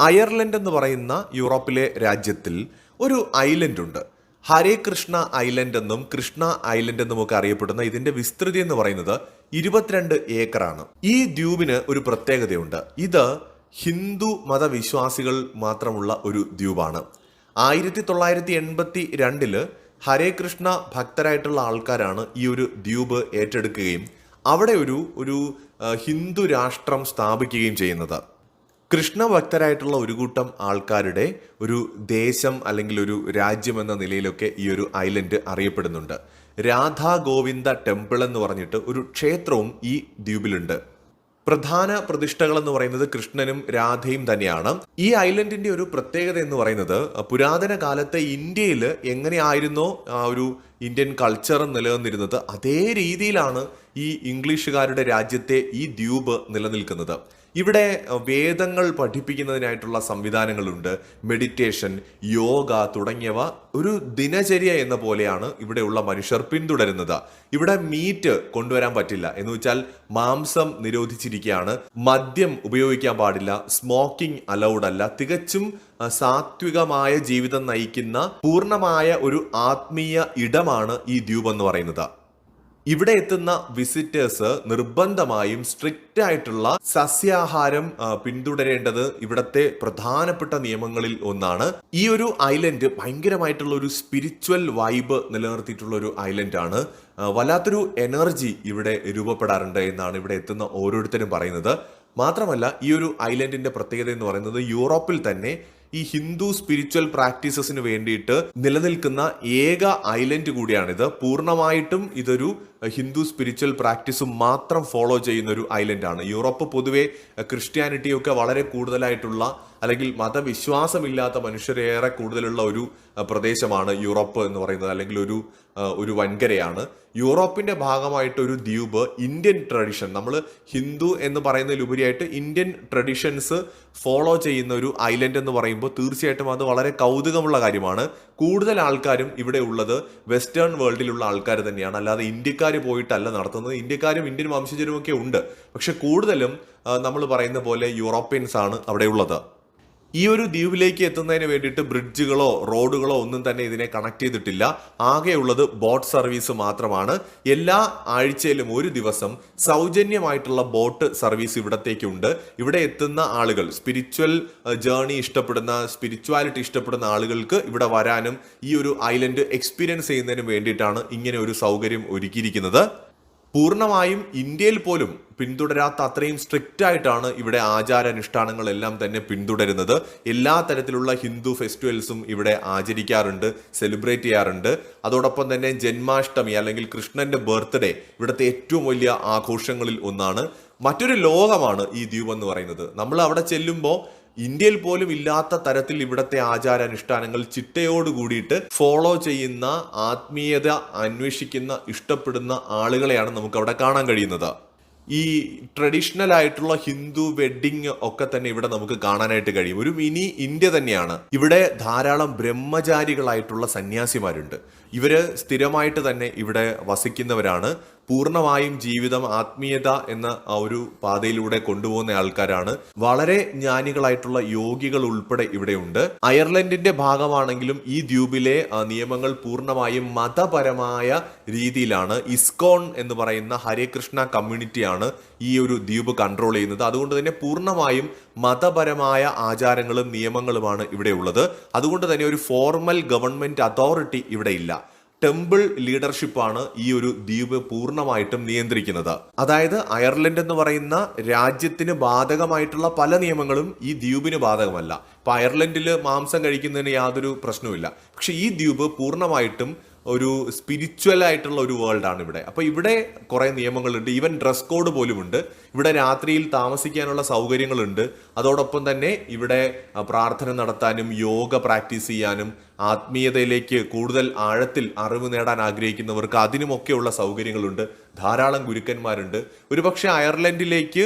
Ireland എന്ന് പറയുന്ന യൂറോപ്പിലെ രാജ്യത്തിൽ ഒരു ഐലൻഡ് ഉണ്ട്. ഹരേ കൃഷ്ണ ഐലൻഡ് എന്നും കൃഷ്ണ ഐലൻഡ് എന്നും ഒക്കെ അറിയപ്പെടുന്ന ഇതിന്റെ വിസ്തൃതി എന്ന് പറയുന്നത് 22 ഏക്കറാണ്. ഈ ദ്വീപിന് ഒരു പ്രത്യേകതയുണ്ട്. ഇത് ഹിന്ദു മതവിശ്വാസികൾ മാത്രമുള്ള ഒരു ദ്വീപാണ്. 1982 ഹരേ കൃഷ്ണ ഭക്തരായിട്ടുള്ള ആൾക്കാരാണ് ഈ ഒരു ദ്വീപ് ഏറ്റെടുക്കുകയും അവിടെ ഒരു ഹിന്ദു രാഷ്ട്രം സ്ഥാപിക്കുകയും ചെയ്യുന്നത്. കൃഷ്ണഭക്തരായിട്ടുള്ള ഒരു കൂട്ടം ആൾക്കാരുടെ ഒരു ദേശം അല്ലെങ്കിൽ ഒരു രാജ്യം എന്ന നിലയിലൊക്കെ ഈ ഒരു ഐലൻഡ് അറിയപ്പെടുന്നുണ്ട്. രാധാ ഗോവിന്ദ ടെമ്പിൾ എന്ന് പറഞ്ഞിട്ട് ഒരു ക്ഷേത്രവും ഈ ദ്വീപിലുണ്ട്. പ്രധാന പ്രതിഷ്ഠകൾ എന്ന് പറയുന്നത് കൃഷ്ണനും രാധയും തന്നെയാണ്. ഈ ഐലൻഡിന്റെ ഒരു പ്രത്യേകത എന്ന് പറയുന്നത് പുരാതന കാലത്തെ ഇന്ത്യയിൽ എങ്ങനെയായിരുന്നോ ഒരു ഇന്ത്യൻ കൾച്ചർ നിലനിന്നിരുന്നത് അതേ രീതിയിലാണ് ഈ ഇംഗ്ലീഷുകാരുടെ രാജ്യത്തെ ഈ ദ്വീപ് നിലനിൽക്കുന്നത്. ഇവിടെ വേദങ്ങൾ പഠിപ്പിക്കുന്നതിനായിട്ടുള്ള സംവിധാനങ്ങളുണ്ട്. മെഡിറ്റേഷൻ, യോഗ തുടങ്ങിയവ ഒരു ദിനചര്യ എന്ന പോലെയാണ് ഇവിടെയുള്ള മനുഷ്യർ പിന്തുടരുന്നത്. ഇവിടെ മീറ്റ് കൊണ്ടുവരാൻ പറ്റില്ല, എന്ന് വെച്ചാൽ മാംസം നിരോധിച്ചിരിക്കുകയാണ്. മദ്യം ഉപയോഗിക്കാൻ പാടില്ല, സ്മോക്കിംഗ് അലൗഡ് അല്ല. തികച്ചും സാത്വികമായ ജീവിതം നയിക്കുന്ന പൂർണ്ണമായ ഒരു ആത്മീയ ഇടമാണ് ഈ ദ്വീപ് എന്ന് പറയുന്നത്. ഇവിടെ എത്തുന്ന വിസിറ്റേഴ്സ് നിർബന്ധമായും സ്ട്രിക്റ്റ് ആയിട്ടുള്ള സസ്യാഹാരം പിന്തുടരേണ്ടത് ഇവിടത്തെ പ്രധാനപ്പെട്ട നിയമങ്ങളിൽ ഒന്നാണ്. ഈ ഒരു ഐലൻഡ് ഭയങ്കരമായിട്ടുള്ള ഒരു സ്പിരിച്വൽ വൈബ് നിലനിർത്തിയിട്ടുള്ള ഒരു ഐലൻഡ് ആണ്. വല്ലാത്തൊരു എനർജി ഇവിടെ രൂപപ്പെടാറുണ്ട് എന്നാണ് ഇവിടെ എത്തുന്ന ഓരോരുത്തരും പറയുന്നത്. മാത്രമല്ല ഈ ഒരു ഐലൻഡിന്റെ പ്രത്യേകത എന്ന് പറയുന്നത് യൂറോപ്പിൽ തന്നെ ഈ ഹിന്ദു സ്പിരിച്വൽ പ്രാക്ടീസസിന് വേണ്ടിയിട്ട് നിലനിൽക്കുന്ന ഏക ഐലൻഡ് കൂടിയാണിത്. പൂർണ്ണമായിട്ടും ഇതൊരു ഹിന്ദു സ്പിരിച്വൽ പ്രാക്ടീസും മാത്രം ഫോളോ ചെയ്യുന്ന ഒരു ഐലൻഡാണ്. യൂറോപ്പ് പൊതുവെ ക്രിസ്ത്യാനിറ്റിയൊക്കെ വളരെ കൂടുതലായിട്ടുള്ള അല്ലെങ്കിൽ മതവിശ്വാസമില്ലാത്ത മനുഷ്യരേറെ കൂടുതലുള്ള ഒരു പ്രദേശമാണ് യൂറോപ്പ് എന്ന് പറയുന്നത്, അല്ലെങ്കിൽ ഒരു വൻകരയാണ്. യൂറോപ്പിന്റെ ഭാഗമായിട്ട് ഒരു ദ്വീപ് ഇന്ത്യൻ ട്രഡീഷൻ, നമ്മൾ ഹിന്ദു എന്ന് പറയുന്നതിലുപരിയായിട്ട് ഇന്ത്യൻ ട്രഡീഷൻസ് ഫോളോ ചെയ്യുന്ന ഒരു ഐലൻഡ് എന്ന് പറയുമ്പോൾ തീർച്ചയായിട്ടും അത് വളരെ കൗതുകമുള്ള കാര്യമാണ്. കൂടുതൽ ആൾക്കാരും ഇവിടെ ഉള്ളത് വെസ്റ്റേൺ വേൾഡിലുള്ള ആൾക്കാർ തന്നെയാണ്, അല്ലാതെ ഇന്ത്യക്കാർ പോയിട്ടല്ല നടത്തുന്നത്. ഇന്ത്യക്കാരും ഇന്ത്യൻ വംശജരും ഒക്കെ ഉണ്ട്, പക്ഷെ കൂടുതലും നമ്മൾ പറയുന്ന പോലെ യൂറോപ്യൻസ് ആണ് അവിടെ ഉള്ളത്. ഈ ഒരു ദ്വീപിലേക്ക് എത്തുന്നതിന് വേണ്ടിയിട്ട് ബ്രിഡ്ജുകളോ റോഡുകളോ ഒന്നും തന്നെ ഇതിനെ കണക്ട് ചെയ്തിട്ടില്ല. ആകെയുള്ളത് ബോട്ട് സർവീസ് മാത്രമാണ്. എല്ലാ ആഴ്ചയിലും ഒരു ദിവസം സൗജന്യമായിട്ടുള്ള ബോട്ട് സർവീസ് ഇവിടത്തേക്കുണ്ട്. ഇവിടെ എത്തുന്ന ആളുകൾ സ്പിരിച്വൽ ജേർണി സ്പിരിച്വാലിറ്റി ഇഷ്ടപ്പെടുന്ന ആളുകൾക്ക് ഇവിടെ വരാനും ഈ ഒരു ഐലൻഡ് എക്സ്പീരിയൻസ് ചെയ്യുന്നതിനും വേണ്ടിയിട്ടാണ് ഇങ്ങനെ ഒരു സൗകര്യം ഒരുക്കിയിരിക്കുന്നത്. പൂർണ്ണമായും ഇന്ത്യയിൽ പോലും പിന്തുടരാത്ത അത്രയും സ്ട്രിക്റ്റ് ആയിട്ടാണ് ഇവിടെ ആചാരാനുഷ്ഠാനങ്ങളെല്ലാം തന്നെ പിന്തുടരുന്നത്. എല്ലാ തരത്തിലുള്ള ഹിന്ദു ഫെസ്റ്റിവൽസും ഇവിടെ ആചരിക്കാറുണ്ട്, സെലിബ്രേറ്റ് ചെയ്യാറുണ്ട്. അതോടൊപ്പം തന്നെ ജന്മാഷ്ടമി അല്ലെങ്കിൽ കൃഷ്ണന്റെ ബർത്ത്ഡേ ഇവിടുത്തെ ഏറ്റവും വലിയ ആഘോഷങ്ങളിൽ ഒന്നാണ്. മറ്റൊരു ലോകമാണ് ഈ ദ്വീപ് എന്ന് പറയുന്നത്. നമ്മൾ അവിടെ ചെല്ലുമ്പോൾ ഇന്ത്യയിൽ പോലും ഇല്ലാത്ത തരത്തിൽ ഇവിടുത്തെ ആചാരാനുഷ്ഠാനങ്ങൾ ചിട്ടയോട് കൂടിയിട്ട് ഫോളോ ചെയ്യുന്ന, ആത്മീയത അന്വേഷിക്കുന്ന, ഇഷ്ടപ്പെടുന്ന ആളുകളെയാണ് നമുക്ക് അവിടെ കാണാൻ കഴിയുന്നത്. ഈ ട്രഡീഷണൽ ആയിട്ടുള്ള ഹിന്ദു വെഡ്ഡിങ് ഒക്കെ തന്നെ ഇവിടെ നമുക്ക് കാണാനായിട്ട് കഴിയും. ഒരു മിനി ഇന്ത്യ തന്നെയാണ്. ഇവിടെ ധാരാളം ബ്രഹ്മചാരികളായിട്ടുള്ള സന്യാസിമാരുണ്ട്. ഇവര് സ്ഥിരമായിട്ട് തന്നെ ഇവിടെ വസിക്കുന്നവരാണ്. പൂർണ്ണമായും ജീവിതം ആത്മീയത എന്ന ആ ഒരു പാതയിലൂടെ കൊണ്ടുപോകുന്ന ആൾക്കാരാണ്. വളരെ ജ്ഞാനികളായിട്ടുള്ള യോഗികൾ ഉൾപ്പെടെ ഇവിടെയുണ്ട്. അയർലൻഡിന്റെ ഭാഗമാണെങ്കിലും ഈ ദ്വീപിലെ നിയമങ്ങൾ പൂർണ്ണമായും മതപരമായ രീതിയിലാണ്. ഇസ്കോൺ എന്ന് പറയുന്ന ഹരേ കൃഷ്ണ കമ്മ്യൂണിറ്റിയാണ് ഈ ഒരു ദ്വീപ് കൺട്രോൾ ചെയ്യുന്നത്. അതുകൊണ്ട് തന്നെ പൂർണ്ണമായും മതപരമായ ആചാരങ്ങളും നിയമങ്ങളുമാണ് ഇവിടെ ഉള്ളത്. അതുകൊണ്ട് തന്നെ ഒരു ഫോർമൽ ഗവൺമെന്റ് അതോറിറ്റി ഇവിടെ ഇല്ല. ടെമ്പിൾ ലീഡർഷിപ്പാണ് ഈ ഒരു ദ്വീപ് പൂർണ്ണമായിട്ടും നിയന്ത്രിക്കുന്നത്. അതായത് അയർലൻഡ് എന്ന് പറയുന്ന രാജ്യത്തിന് ബാധകമായിട്ടുള്ള പല നിയമങ്ങളും ഈ ദ്വീപിന് ബാധകമല്ല. ഇപ്പൊ അയർലൻഡിൽ മാംസം കഴിക്കുന്നതിന് യാതൊരു പ്രശ്നവുമില്ല. പക്ഷെ ഈ ദ്വീപ് പൂർണ്ണമായിട്ടും ഒരു സ്പിരിച്വൽ ആയിട്ടുള്ള ഒരു വേൾഡ് ആണ് ഇവിടെ. അപ്പൊ ഇവിടെ കുറെ നിയമങ്ങളുണ്ട്. ഈവൻ ഡ്രസ് കോഡ് പോലും ഉണ്ട്. ഇവിടെ രാത്രിയിൽ താമസിക്കാനുള്ള സൗകര്യങ്ങളുണ്ട്. അതോടൊപ്പം തന്നെ ഇവിടെ പ്രാർത്ഥന നടത്താനും യോഗ പ്രാക്ടീസ് ചെയ്യാനും ആത്മീയതയിലേക്ക് കൂടുതൽ ആഴത്തിൽ അറിവ് നേടാൻ ആഗ്രഹിക്കുന്നവർക്ക് അതിനുമൊക്കെയുള്ള സൗകര്യങ്ങളുണ്ട്. ധാരാളം ഗുരുക്കന്മാരുണ്ട്. ഒരുപക്ഷെ അയർലൻഡിലേക്ക്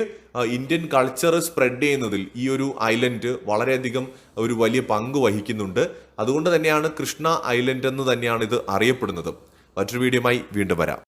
ഇന്ത്യൻ കൾച്ചർ സ്പ്രെഡ് ചെയ്യുന്നതിൽ ഈ ഒരു ഐലൻഡ് വളരെയധികം ഒരു വലിയ പങ്ക് വഹിക്കുന്നുണ്ട്. അതുകൊണ്ട് തന്നെയാണ് കൃഷ്ണ ഐലൻഡ് എന്ന് തന്നെയാണ് ഇത് അറിയപ്പെടുന്നത്. മറ്റൊരു വീഡിയോയുമായി വീണ്ടും വരാം.